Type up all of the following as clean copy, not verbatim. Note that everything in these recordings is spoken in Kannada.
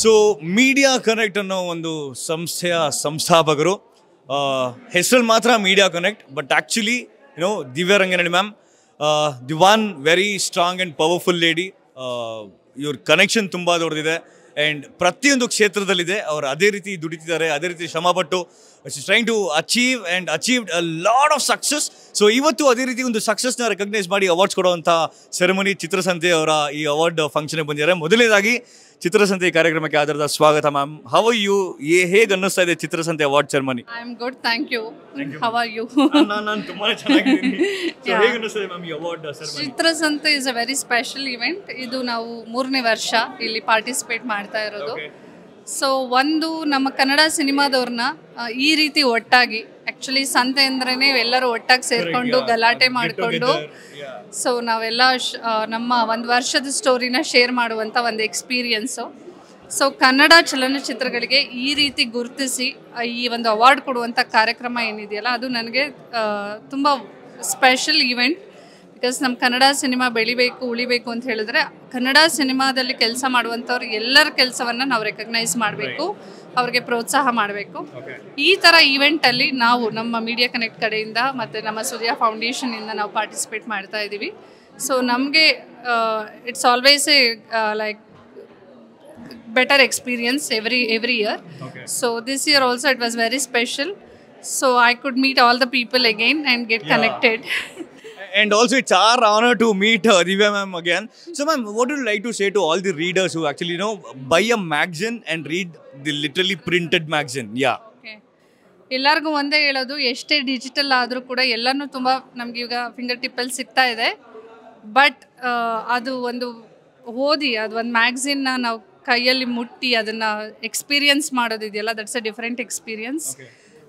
ಸೊ ಮೀಡಿಯಾ ಕನೆಕ್ಟ್ ಅನ್ನೋ ಒಂದು ಸಂಸ್ಥೆಯ ಸಂಸ್ಥಾಪಕರು. ಹೆಸರಲ್ಲಿ ಮಾತ್ರ media connect, but actually Divya Ranganahalli ma'am, the one very strong and powerful lady. ಇವ್ರ ಕನೆಕ್ಷನ್ ತುಂಬ ದೊಡ್ಡದಿದೆ ಆ್ಯಂಡ್ ಪ್ರತಿಯೊಂದು ಕ್ಷೇತ್ರದಲ್ಲಿದೆ. ಅವರು ಅದೇ ರೀತಿ ದುಡಿತಿದ್ದಾರೆ, ಅದೇ ರೀತಿ ಶ್ರಮಪಟ್ಟು trying to achieve and achieved a lot of success. So ಇವತ್ತು ಅದೇ ರೀತಿ ಒಂದು ಸಕ್ಸಸ್ನ ರೆಕಗ್ನೈಸ್ ಮಾಡಿ ಅವಾರ್ಡ್ಸ್ ಕೊಡುವಂಥ ಸೆರೆಮನಿ ಚಿತ್ರಸಂತೆ ಅವರ ಈ ಅವಾರ್ಡ್ ಫಂಕ್ಷನ್ಗೆ ಬಂದಿದ್ದಾರೆ. ಮೊದಲನೇದಾಗಿ ಚಿತ್ರಸಂತೆ ಕಾರ್ಯಕ್ರಮಕ್ಕೆ ಆಧಾರದ ಸ್ವಾಗತ ಮ್ಯಾಮ್. How are you? ಹೇಗೆ ಅನ್ನಿಸ್ತಾ ಇದೆ Chitrasanthe award ceremony? I am good, thank you. How are you? ನಾನು ತುಂಬಾ ಚೆನ್ನಾಗಿದ್ದೀನಿ. ಹೇಗೆ ಅನ್ನಿಸ್ತಾ ಮ್ಯಾಮ್ ಈ award ceremony? Chitrasanthe is a very special event. ಇದು ನಾವು 3ನೇ ವರ್ಷ ಇಲ್ಲಿ ಪಾರ್ಟಿಸಿಪೇಟ್ ಮಾಡ್ತಾ ಇರೋದು. ಸೊ ಒಂದು ನಮ್ಮ ಕನ್ನಡ ಸಿನಿಮಾದವ್ರನ್ನ ಈ ರೀತಿ ಒಟ್ಟಾಗಿ, ಆ್ಯಕ್ಚುಲಿ ಸಂತೆ ಅಂದ್ರೇ ಎಲ್ಲರೂ ಒಟ್ಟಾಗಿ ಸೇರಿಕೊಂಡು ಗಲಾಟೆ ಮಾಡಿಕೊಂಡು, ಸೊ ನಾವೆಲ್ಲ ನಮ್ಮ ಒಂದು ವರ್ಷದ ಸ್ಟೋರಿನ ಶೇರ್ ಮಾಡುವಂಥ ಒಂದು ಎಕ್ಸ್ಪೀರಿಯನ್ಸು. ಸೊ ಕನ್ನಡ ಚಲನಚಿತ್ರಗಳಿಗೆ ಈ ರೀತಿ ಗುರುತಿಸಿ ಈ ಒಂದು ಅವಾರ್ಡ್ ಕೊಡುವಂಥ ಕಾರ್ಯಕ್ರಮ ಏನಿದೆಯಲ್ಲ, ಅದು ನನಗೆ ತುಂಬ ಸ್ಪೆಷಲ್ ಇವೆಂಟ್. ಬಿಕಾಸ್ ನಮ್ಮ ಕನ್ನಡ ಸಿನಿಮಾ ಬೆಳಿಬೇಕು, ಉಳಿಬೇಕು ಅಂತ ಹೇಳಿದ್ರೆ ಕನ್ನಡ ಸಿನಿಮಾದಲ್ಲಿ ಕೆಲಸ ಮಾಡುವಂಥವ್ರು ಎಲ್ಲರ ಕೆಲಸವನ್ನು ನಾವು ರೆಕಗ್ನೈಸ್ ಮಾಡಬೇಕು, ಅವ್ರಿಗೆ ಪ್ರೋತ್ಸಾಹ ಮಾಡಬೇಕು. ಈ ಥರ ಈವೆಂಟಲ್ಲಿ ನಾವು ನಮ್ಮ ಮೀಡಿಯಾ ಕನೆಕ್ಟ್ ಕಡೆಯಿಂದ ಮತ್ತು ನಮ್ಮ ಸುದ್ಯಾ ಫೌಂಡೇಶನಿಂದ ನಾವು ಪಾರ್ಟಿಸಿಪೇಟ್ ಮಾಡ್ತಾ ಇದ್ದೀವಿ. ಸೊ ನಮಗೆ it's always A like better experience every year. So this year also it was very special. So I could meet all the people again and get connected. And also it's our honor to meet Divya ma'am again. So ma'am, what would you like to say to all the readers who actually buy a magazine and read the literally printed magazine? Yeah. Okay. ಎಲ್ಲರಿಗೂ ಒಂದೇ ಹೇಳೋದು, ಎಷ್ಟೇ ಡಿಜಿಟಲ್ ಆದರೂ ಕೂಡ ಎಲ್ಲನೂ ತುಂಬ ನಮ್ಗೆ ಈಗ ಫಿಂಗರ್ ಟಿಪ್ಪಲ್ಲಿ ಸಿಗ್ತಾ ಇದೆ. ಬಟ್ ಅದು ಒಂದು ಓದಿ, ಅದು ಒಂದು ಮ್ಯಾಗ್ಝಿನ್ನ ನಾವು ಕೈಯಲ್ಲಿ ಮುಟ್ಟಿ ಅದನ್ನು ಎಕ್ಸ್ಪೀರಿಯನ್ಸ್ ಮಾಡೋದಿದೆಯಲ್ಲ, that's a different experience.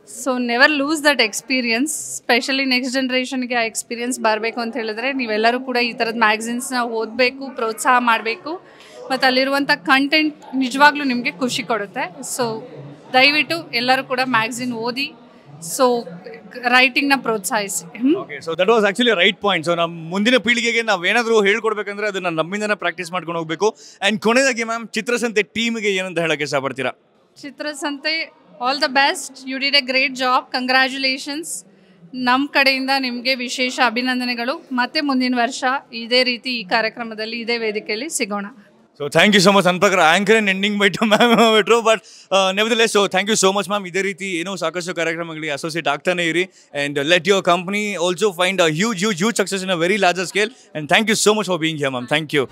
So never lose that experience. Specially next ಜನ್ರೇಷನ್ಗೆ ಆ ಎಕ್ಸ್ಪೀರಿಯನ್ಸ್ ಬರಬೇಕು ಅಂತ ಹೇಳಿದ್ರೆ ನೀವೆಲ್ಲರೂ ಕೂಡ ಈ ಥರದ ಮ್ಯಾಗ್ಝಿನ್ಸ್ನ ಓದಬೇಕು, ಪ್ರೋತ್ಸಾಹ ಮಾಡಬೇಕು. ಮತ್ತು ಅಲ್ಲಿರುವಂಥ ಕಂಟೆಂಟ್ ನಿಜವಾಗ್ಲೂ ನಿಮಗೆ ಖುಷಿ ಕೊಡುತ್ತೆ. ಸೊ ದಯವಿಟ್ಟು ಎಲ್ಲರೂ ಕೂಡ ಮ್ಯಾಗ್ಝಿನ್ ಓದಿ, ಸೊ ರೈಟಿಂಗ್ನ ಪ್ರೋತ್ಸಾಹಿಸಿ. So that was actually right point. So ನಮ್ಮ ಮುಂದಿನ ಪೀಳಿಗೆಗೆ ನಾವೇನಾದರೂ ಹೇಳ್ಕೊಡ್ಬೇಕಂದ್ರೆ ಅದನ್ನ ನಮ್ಮಿಂದನೇ ಪ್ರಾಕ್ಟೀಸ್ ಮಾಡ್ಕೊಂಡು ಹೋಗಬೇಕು. ಆ್ಯಂಡ್ ಕೊನೆಯದಾಗಿ ಮ್ಯಾಮ್, ಚಿತ್ರಸಂತೆ ಟೀಮ್ಗೆ ಏನಂತ ಹೇಳಕ್ಕೆ ಇಷ್ಟಪಡ್ತೀರಾ? Chitrasanthe all the best. You did a great job. Congratulations. ನಮ್ಮ ಕಡೆಯಿಂದ ನಿಮಗೆ ವಿಶೇಷ ಅಭಿನಂದನೆಗಳು. ಮತ್ತೆ ಮುಂದಿನ ವರ್ಷ ಇದೇ ರೀತಿ ಈ ಕಾರ್ಯಕ್ರಮದಲ್ಲಿ, ಇದೇ ವೇದಿಕೆಯಲ್ಲಿ ಸಿಗೋಣ. So thank you so much. Anpakar anchor and ending by ma'am metro, but nevertheless, so thank you so much ma'am. Iದೇ ರೀತಿ ಸಾಕಷ್ಟು ಕಾರ್ಯಕ್ರಮಗಳಿಗೆ ಅಸೋಸಿಯೇಟ್ ಆಗ್ತಾನೆ ಇರಿ, and let your company also find a huge success in a very larger scale. And thank you so much for being here ma'am. Thank you.